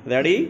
Ready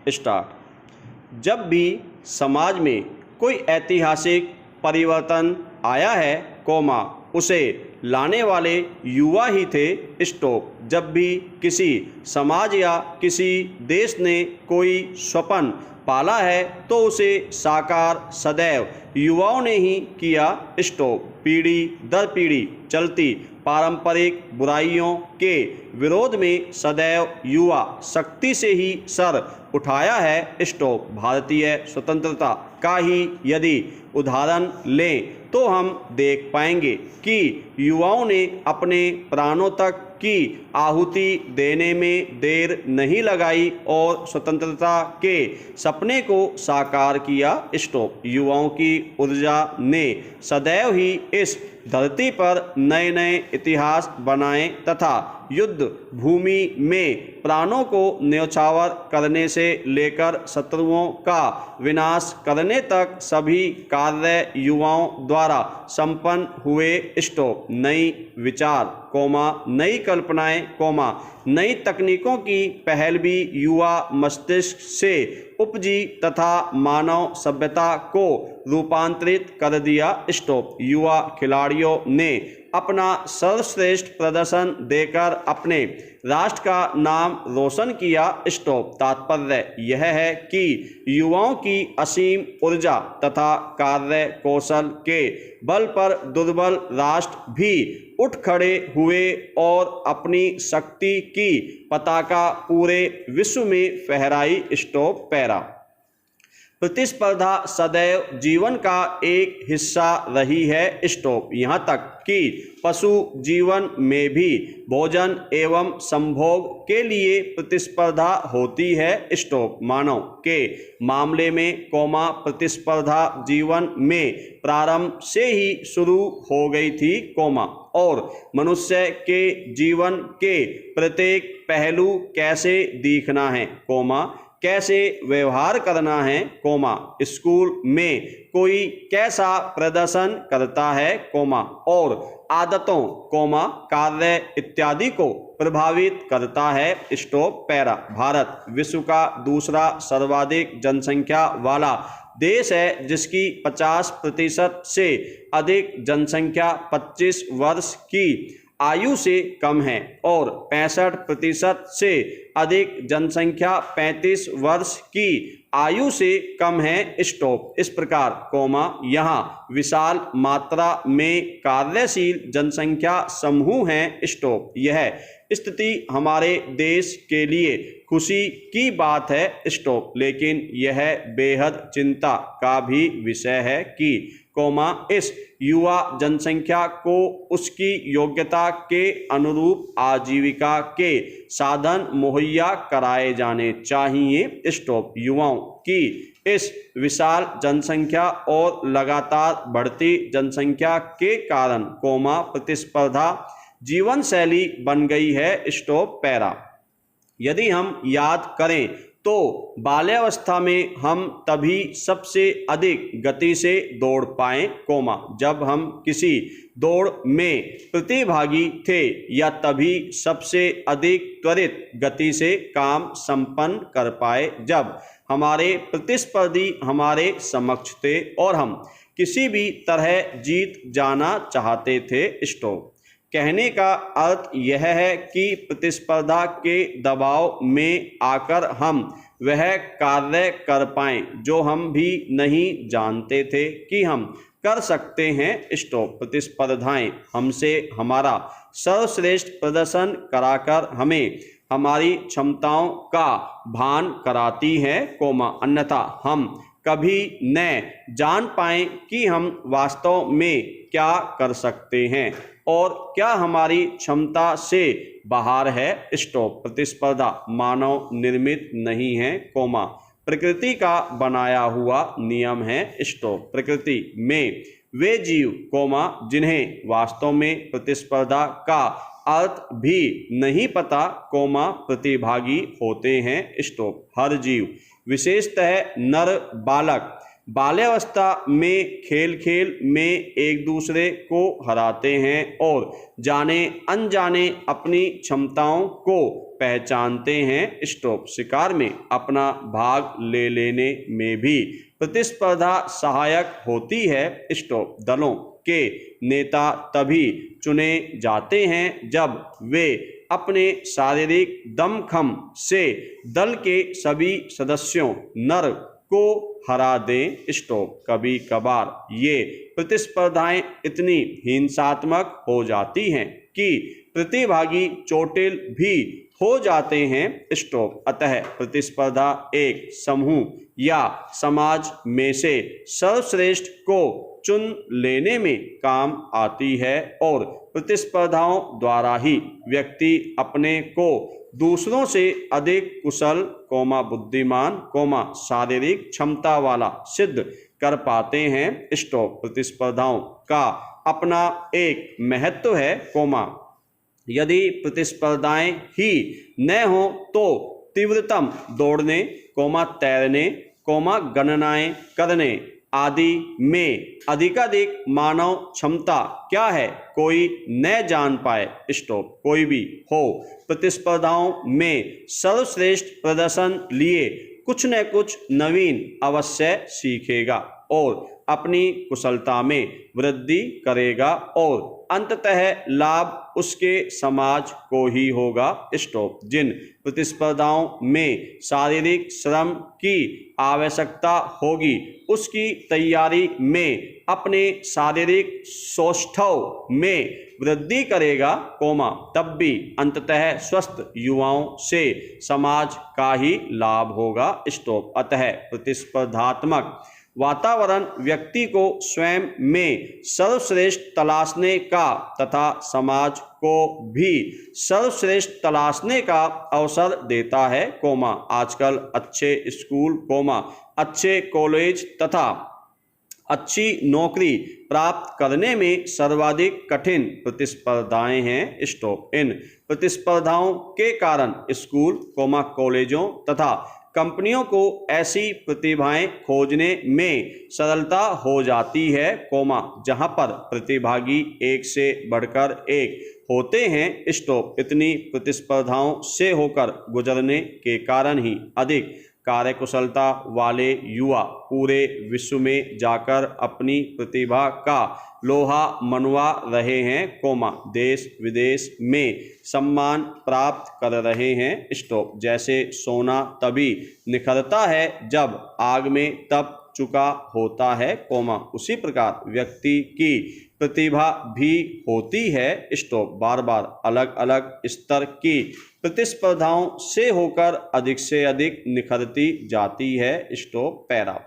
start. जब भी समाज में कोई ऐतिहासिक परिवर्तन आया है कोमा उसे लाने वाले युवा ही थे। स्टॉप। जब भी किसी समाज या किसी देश ने कोई स्वप्न पाला है तो उसे साकार सदैव युवाओं ने ही किया। स्टॉप। पीढ़ी दर पीढ़ी चलती पारंपरिक बुराइयों के विरोध में सदैव युवा शक्ति से ही सर उठाया है। स्टॉप। भारतीय स्वतंत्रता का ही यदि उदाहरण लें तो हम देख पाएंगे कि युवाओं ने अपने प्राणों तक की आहुति देने में देर नहीं लगाई और स्वतंत्रता के सपने को साकार किया। स्टॉप। युवाओं की ऊर्जा ने सदैव ही इस धरती पर नए नए इतिहास बनाए तथा युद्ध भूमि में प्राणों को न्यौछावर करने से लेकर शत्रुओं का विनाश करने तक सभी कार्य युवाओं द्वारा संपन्न हुए। स्टॉप। नई विचार कोमा नई कल्पनाएं कोमा नई तकनीकों की पहल भी युवा मस्तिष्क से उपजी तथा मानव सभ्यता को रूपांतरित कर दिया। स्टॉप। युवा खिलाड़ियों ने अपना सर्वश्रेष्ठ प्रदर्शन देकर अपने राष्ट्र का नाम रोशन किया। स्टॉप। तात्पर्य यह है कि युवाओं की असीम ऊर्जा तथा कार्य कौशल के बल पर दुर्बल राष्ट्र भी उठ खड़े हुए और अपनी शक्ति की पताका पूरे विश्व में फहराई। स्टॉप। पैरा। प्रतिस्पर्धा सदैव जीवन का एक हिस्सा रही है। स्टॉप। यहाँ तक कि पशु जीवन में भी भोजन एवं संभोग के लिए प्रतिस्पर्धा होती है। स्टॉप। मानव के मामले में कोमा प्रतिस्पर्धा जीवन में प्रारंभ से ही शुरू हो गई थी कोमा और मनुष्य के जीवन के प्रत्येक पहलू कैसे दिखना है कोमा कैसे व्यवहार करना है कोमा स्कूल में कोई कैसा प्रदर्शन करता है कोमा और आदतों कोमा कार्य इत्यादि को प्रभावित करता है। स्टॉप। पैरा। भारत विश्व का दूसरा सर्वाधिक जनसंख्या वाला देश है जिसकी 50% से अधिक जनसंख्या 25 वर्ष की आयु से कम है और 65% से अधिक जनसंख्या 35 वर्ष की आयु से कम है। स्टॉप। इस प्रकार कोमा यहाँ विशाल मात्रा में कार्यशील जनसंख्या समूह हैं। स्टॉप। यह स्थिति हमारे देश के लिए खुशी की बात है। स्टॉप। लेकिन यह बेहद चिंता का भी विषय है कि कोमा इस युवा जनसंख्या को उसकी योग्यता के अनुरूप आजीविका के साधन मुहैया कराए जाने चाहिए। स्टॉप। युवाओं की इस विशाल जनसंख्या और लगातार बढ़ती जनसंख्या के कारण कोमा प्रतिस्पर्धा जीवन शैली बन गई है। स्टॉप। पैरा। यदि हम याद करें तो बाल्यावस्था में हम तभी सबसे अधिक गति से दौड़ पाए कोमा जब हम किसी दौड़ में प्रतिभागी थे या तभी सबसे अधिक त्वरित गति से काम संपन्न कर पाए जब हमारे प्रतिस्पर्धी हमारे समक्ष थे और हम किसी भी तरह जीत जाना चाहते थे। स्टॉप। कहने का अर्थ यह है कि प्रतिस्पर्धा के दबाव में आकर हम वह कार्य कर पाएं जो हम भी नहीं जानते थे कि हम कर सकते हैं। स्टॉप। प्रतिस्पर्धाएं हमसे हमारा सर्वश्रेष्ठ प्रदर्शन कराकर हमें हमारी क्षमताओं का भान कराती हैं कोमा अन्यथा हम कभी न जान पाएं कि हम वास्तव में क्या कर सकते हैं और क्या हमारी क्षमता से बाहर है। स्टॉप। प्रतिस्पर्धा मानव निर्मित नहीं है कोमा प्रकृति का बनाया हुआ नियम है। स्टॉप। प्रकृति में वे जीव कोमा जिन्हें वास्तव में प्रतिस्पर्धा का अर्थ भी नहीं पता कोमा प्रतिभागी होते हैं। स्टॉप। हर जीव विशेषतः नर बालक बाल्यावस्था में खेल खेल में एक दूसरे को हराते हैं और जाने अनजाने अपनी क्षमताओं को पहचानते हैं। स्टॉप शिकार में अपना भाग ले लेने में भी प्रतिस्पर्धा सहायक होती है। स्टॉप दलों के नेता तभी चुने जाते हैं जब वे अपने शारीरिक दमखम से दल के सभी सदस्यों नर को हरा दें। स्टॉप कभी कभार ये प्रतिस्पर्धाएं इतनी हिंसात्मक हो जाती हैं कि प्रतिभागी चोटिल भी हो जाते हैं। स्टॉप अतः प्रतिस्पर्धा एक समूह या समाज में से सर्वश्रेष्ठ को चुन लेने में काम आती है और प्रतिस्पर्धाओं द्वारा ही व्यक्ति अपने को दूसरों से अधिक कुशल, बुद्धिमान, शारीरिक क्षमता वाला सिद्ध कर पाते हैं। स्टॉप प्रतिस्पर्धाओं का अपना एक महत्व है, यदि प्रतिस्पर्धाएं ही न हो तो तीव्रतम दौड़ने, तैरने, गणनाएं करने आदि में अधिकाधिक मानव क्षमता क्या है कोई न जान पाए। स्टॉप कोई भी हो प्रतिस्पर्धाओं में सर्वश्रेष्ठ प्रदर्शन लिए कुछ न कुछ नवीन अवश्य सीखेगा और अपनी कुशलता में वृद्धि करेगा और अंततः लाभ उसके समाज को ही होगा। स्टॉप जिन प्रतिस्पर्धाओं में शारीरिक श्रम की आवश्यकता होगी उसकी तैयारी में अपने शारीरिक सौष्ठव में वृद्धि करेगा, तब भी अंततः स्वस्थ युवाओं से समाज का ही लाभ होगा। स्टॉप अतः प्रतिस्पर्धात्मक वातावरण व्यक्ति को स्वयं में सर्वश्रेष्ठ तलाशने का तथा समाज को भी सर्वश्रेष्ठ तलाशने का अवसर देता है, आजकल अच्छे स्कूल, अच्छे कॉलेज तथा अच्छी नौकरी प्राप्त करने में सर्वाधिक कठिन प्रतिस्पर्धाएं हैं। स्टॉप इन प्रतिस्पर्धाओं के कारण स्कूल, कॉलेजों तथा कंपनियों को ऐसी प्रतिभाएं खोजने में सरलता हो जाती है, जहां पर प्रतिभागी एक से बढ़कर एक होते हैं। स्टॉप इतनी प्रतिस्पर्धाओं से होकर गुजरने के कारण ही अधिक कार्यकुशलता वाले युवा पूरे विश्व में जाकर अपनी प्रतिभा का लोहा मनवा रहे हैं, देश विदेश में सम्मान प्राप्त कर रहे हैं। स्टॉप जैसे सोना तभी निखरता है जब आग में तप चुका होता है, उसी प्रकार व्यक्ति की प्रतिभा भी होती है। स्टॉप बार बार अलग अलग स्तर की प्रतिस्पर्धाओं से होकर अधिक से अधिक निखरती जाती है। स्टॉप पैरा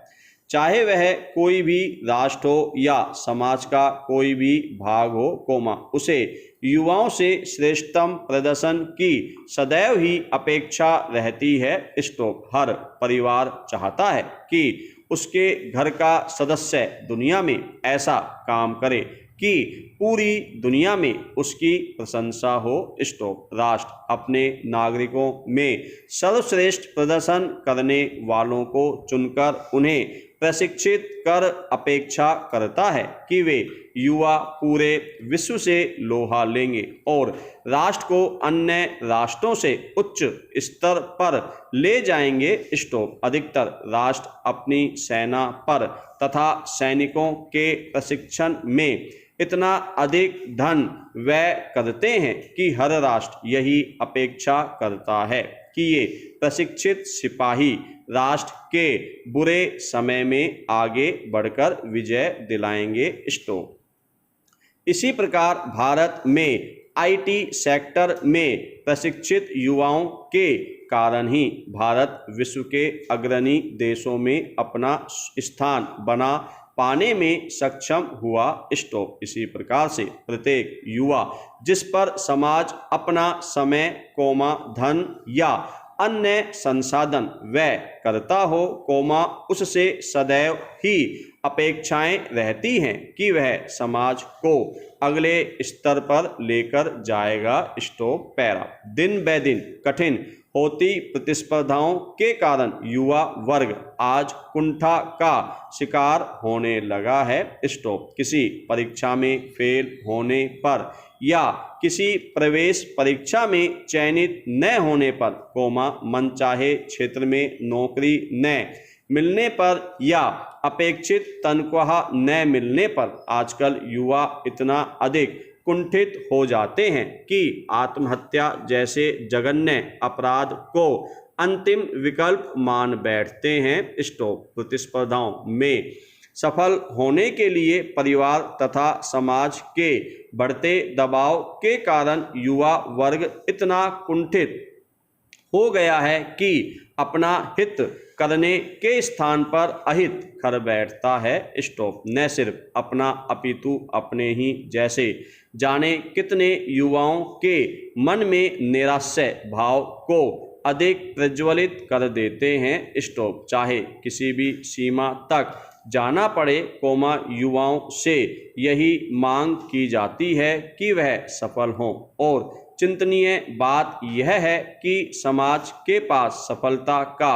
चाहे वह कोई भी राष्ट्र हो या समाज का कोई भी भाग हो, उसे युवाओं से श्रेष्ठतम प्रदर्शन की सदैव ही अपेक्षा रहती है। स्टॉप हर परिवार चाहता है कि उसके घर का सदस्य दुनिया में ऐसा काम करे कि पूरी दुनिया में उसकी प्रशंसा हो। स्टॉप राष्ट्र अपने नागरिकों में सर्वश्रेष्ठ प्रदर्शन करने वालों को चुनकर उन्हें प्रशिक्षित कर अपेक्षा करता है कि वे युवा पूरे विश्व से लोहा लेंगे और राष्ट्र को अन्य राष्ट्रों से उच्च स्तर पर ले जाएंगे। स्टॉप अधिकतर राष्ट्र अपनी सेना पर तथा सैनिकों के प्रशिक्षण में इतना अधिक धन व्यय करते हैं कि हर राष्ट्र यही अपेक्षा करता है कि ये प्रशिक्षित सिपाही राष्ट्र के बुरे समय में आगे बढ़कर विजय दिलाएंगे। स्टॉप इसी प्रकार भारत में आईटी सेक्टर में प्रशिक्षित युवाओं के कारण ही भारत विश्व के अग्रणी देशों में अपना स्थान बना पाने में सक्षम हुआ। स्टॉप इसी प्रकार से प्रत्येक युवा जिस पर समाज अपना समय, धन या अन्य संसाधन व्यय करता हो, उससे सदैव ही अपेक्षाएं रहती हैं कि वह समाज को अगले स्तर पर लेकर जाएगा। स्टॉप पैरा दिन ब दिन कठिन होती प्रतिस्पर्धाओं के कारण युवा वर्ग आज कुंठा का शिकार होने लगा है। स्टॉप। किसी परीक्षा में फेल होने पर या किसी प्रवेश परीक्षा में चयनित न होने पर, मनचाहे क्षेत्र में नौकरी न मिलने पर या अपेक्षित तनख्वाह न मिलने पर आजकल युवा इतना अधिक कुंठित हो जाते हैं कि आत्महत्या जैसे जघन्य अपराध को अंतिम विकल्प मान बैठते हैं। स्टॉप। प्रतिस्पर्धाओं में सफल होने के लिए परिवार तथा समाज के बढ़ते दबाव के कारण युवा वर्ग इतना कुंठित हो गया है कि अपना हित करने के स्थान पर अहित कर बैठता है। स्टॉप। न सिर्फ अपना अपितु अपने ही जैसे जाने कितने युवाओं के मन में निराशय भाव को अधिक प्रज्वलित कर देते हैं। स्टॉप। चाहे किसी भी सीमा तक जाना पड़े, युवाओं से यही मांग की जाती है कि वह सफल हों। और चिंतनीय बात यह है कि समाज के पास सफलता का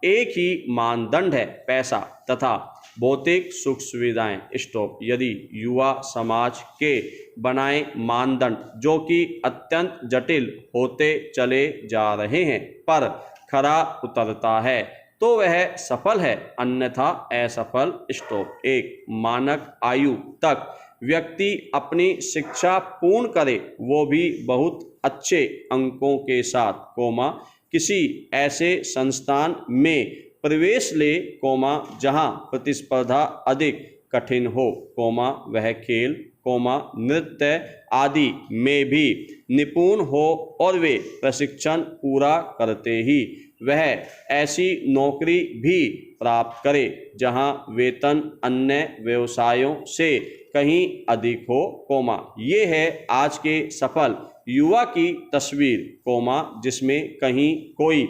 एक ही मानदंड है, पैसा तथा भौतिक सुख सुविधाएं। स्टॉप। यदि युवा समाज के बनाए मानदंड, जो कि अत्यंत जटिल होते चले जा रहे हैं, पर खरा उतरता है तो वह सफल है, अन्यथा असफल। स्टॉप। एक मानक आयु तक व्यक्ति अपनी शिक्षा पूर्ण करे, वो भी बहुत अच्छे अंकों के साथ, किसी ऐसे संस्थान में प्रवेश ले, जहां प्रतिस्पर्धा अधिक कठिन हो, वह खेल, नृत्य आदि में भी निपुण हो और वे प्रशिक्षण पूरा करते ही वह ऐसी नौकरी भी प्राप्त करे जहां वेतन अन्य व्यवसायों से कहीं अधिक हो, ये है आज के सफल युवा की तस्वीर, जिसमें कहीं कोई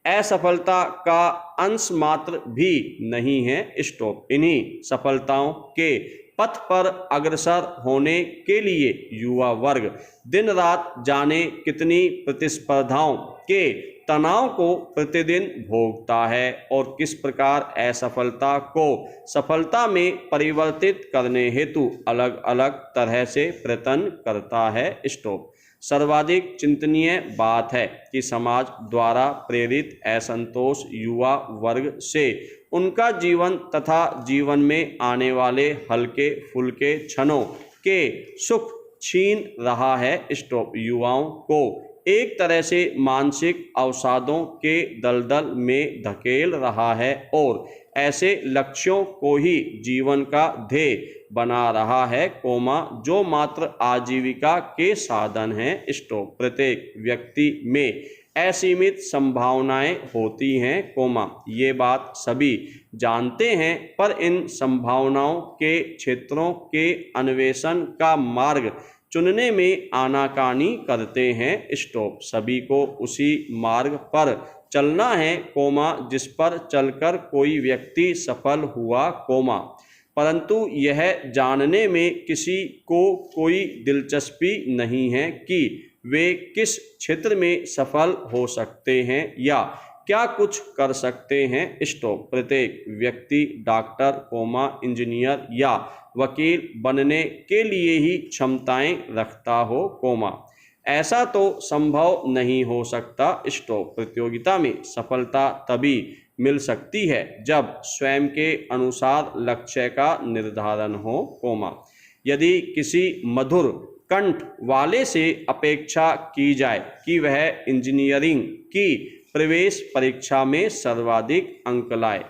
असफलता का अंश मात्र भी नहीं है। स्टॉप। इन्हीं सफलताओं के पथ पर अग्रसर होने के लिए युवा वर्ग दिन रात जाने कितनी प्रतिस्पर्धाओं के तनाव को प्रतिदिन भोगता है और किस प्रकार असफलता को सफलता में परिवर्तित करने हेतु अलग अलग तरह से प्रयत्न करता है। स्टॉप। सर्वाधिक चिंतनीय बात है कि समाज द्वारा प्रेरित असंतोष युवा वर्ग से उनका जीवन तथा जीवन में आने वाले हल्के फुल्के क्षणों के सुख छीन रहा है। स्टॉप। युवाओं को एक तरह से मानसिक अवसादों के दलदल में धकेल रहा है और ऐसे लक्ष्यों को ही जीवन का ध्येय बना रहा है, जो मात्र आजीविका के साधन हैं। स्टॉप। प्रत्येक व्यक्ति में असीमित संभावनाएं होती हैं, ये बात सभी जानते हैं, पर इन संभावनाओं के क्षेत्रों के अन्वेषण का मार्ग चुनने में आनाकानी करते हैं। स्टॉप। सभी को उसी मार्ग पर चलना है, जिस पर चलकर कोई व्यक्ति सफल हुआ, परंतु यह जानने में किसी को कोई दिलचस्पी नहीं है कि वे किस क्षेत्र में सफल हो सकते हैं या क्या कुछ कर सकते हैं। स्टॉप। प्रत्येक व्यक्ति डॉक्टर, इंजीनियर या वकील बनने के लिए ही क्षमताएं रखता हो, ऐसा तो संभव नहीं हो सकता। स्टॉप। प्रतियोगिता में सफलता तभी मिल सकती है जब स्वयं के अनुसार लक्ष्य का निर्धारण हो, यदि किसी मधुर कंठ वाले से अपेक्षा की जाए कि वह इंजीनियरिंग की प्रवेश परीक्षा में सर्वाधिक अंक लाए,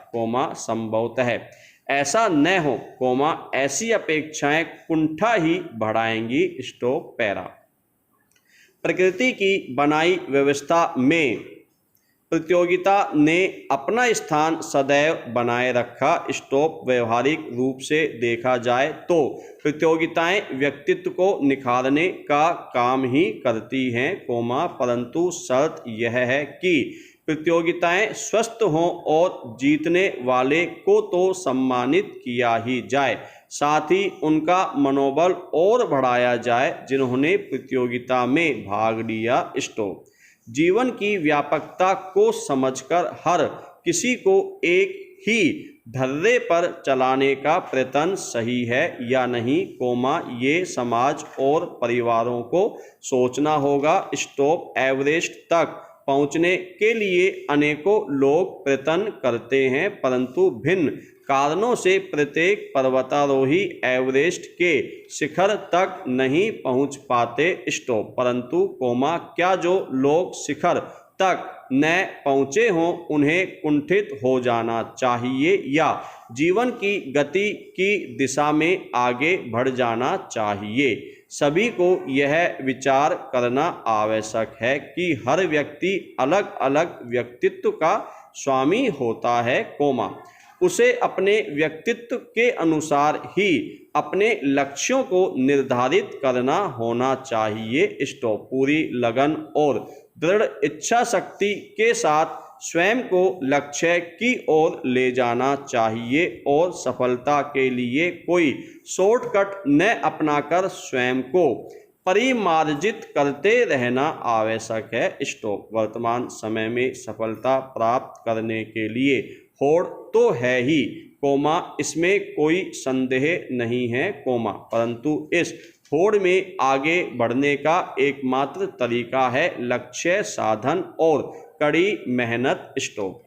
संभवतः ऐसा न हो, ऐसी अपेक्षाएं कुंठा ही बढ़ाएंगी। स्टॉप। पैरा। प्रकृति की बनाई व्यवस्था में प्रतियोगिता ने अपना स्थान सदैव बनाए रखा। स्टॉप। व्यवहारिक रूप से देखा जाए तो प्रतियोगिताएं व्यक्तित्व को निखारने का काम ही करती हैं, परंतु शर्त यह है कि प्रतियोगिताएं स्वस्थ हों और जीतने वाले को तो सम्मानित किया ही जाए, साथ ही उनका मनोबल और बढ़ाया जाए जिन्होंने प्रतियोगिता में भाग लिया। स्टॉप। जीवन की व्यापकता को समझकर हर किसी को एक ही धर्रे पर चलाने का प्रयत्न सही है या नहीं, कोमा ये समाज और परिवारों को सोचना होगा। स्टॉप। एवरेस्ट तक पहुंचने के लिए अनेकों लोग प्रयत्न करते हैं, परंतु भिन्न कारणों से प्रत्येक पर्वतारोही एवरेस्ट के शिखर तक नहीं पहुंच पाते। स्टॉप। परंतु कोमा क्या जो लोग शिखर तक न पहुंचे हों उन्हें कुंठित हो जाना चाहिए या जीवन की गति की दिशा में आगे बढ़ जाना चाहिए? सभी को यह विचार करना आवश्यक है कि हर व्यक्ति अलग अलग व्यक्तित्व का स्वामी होता है, कोमा उसे अपने व्यक्तित्व के अनुसार ही अपने लक्ष्यों को निर्धारित करना होना चाहिए। स्टॉप। पूरी लगन और दृढ़ इच्छा शक्ति के साथ स्वयं को लक्ष्य की ओर ले जाना चाहिए और सफलता के लिए कोई शॉर्टकट न अपनाकर स्वयं को परिमार्जित करते रहना आवश्यक है। स्टॉप। वर्तमान समय में सफलता प्राप्त करने के लिए होड़ तो है ही, कोमा इसमें कोई संदेह नहीं है, कोमा परंतु इस होड़ में आगे बढ़ने का एकमात्र तरीका है लक्ष्य साधन और कड़ी मेहनत। स्टॉप।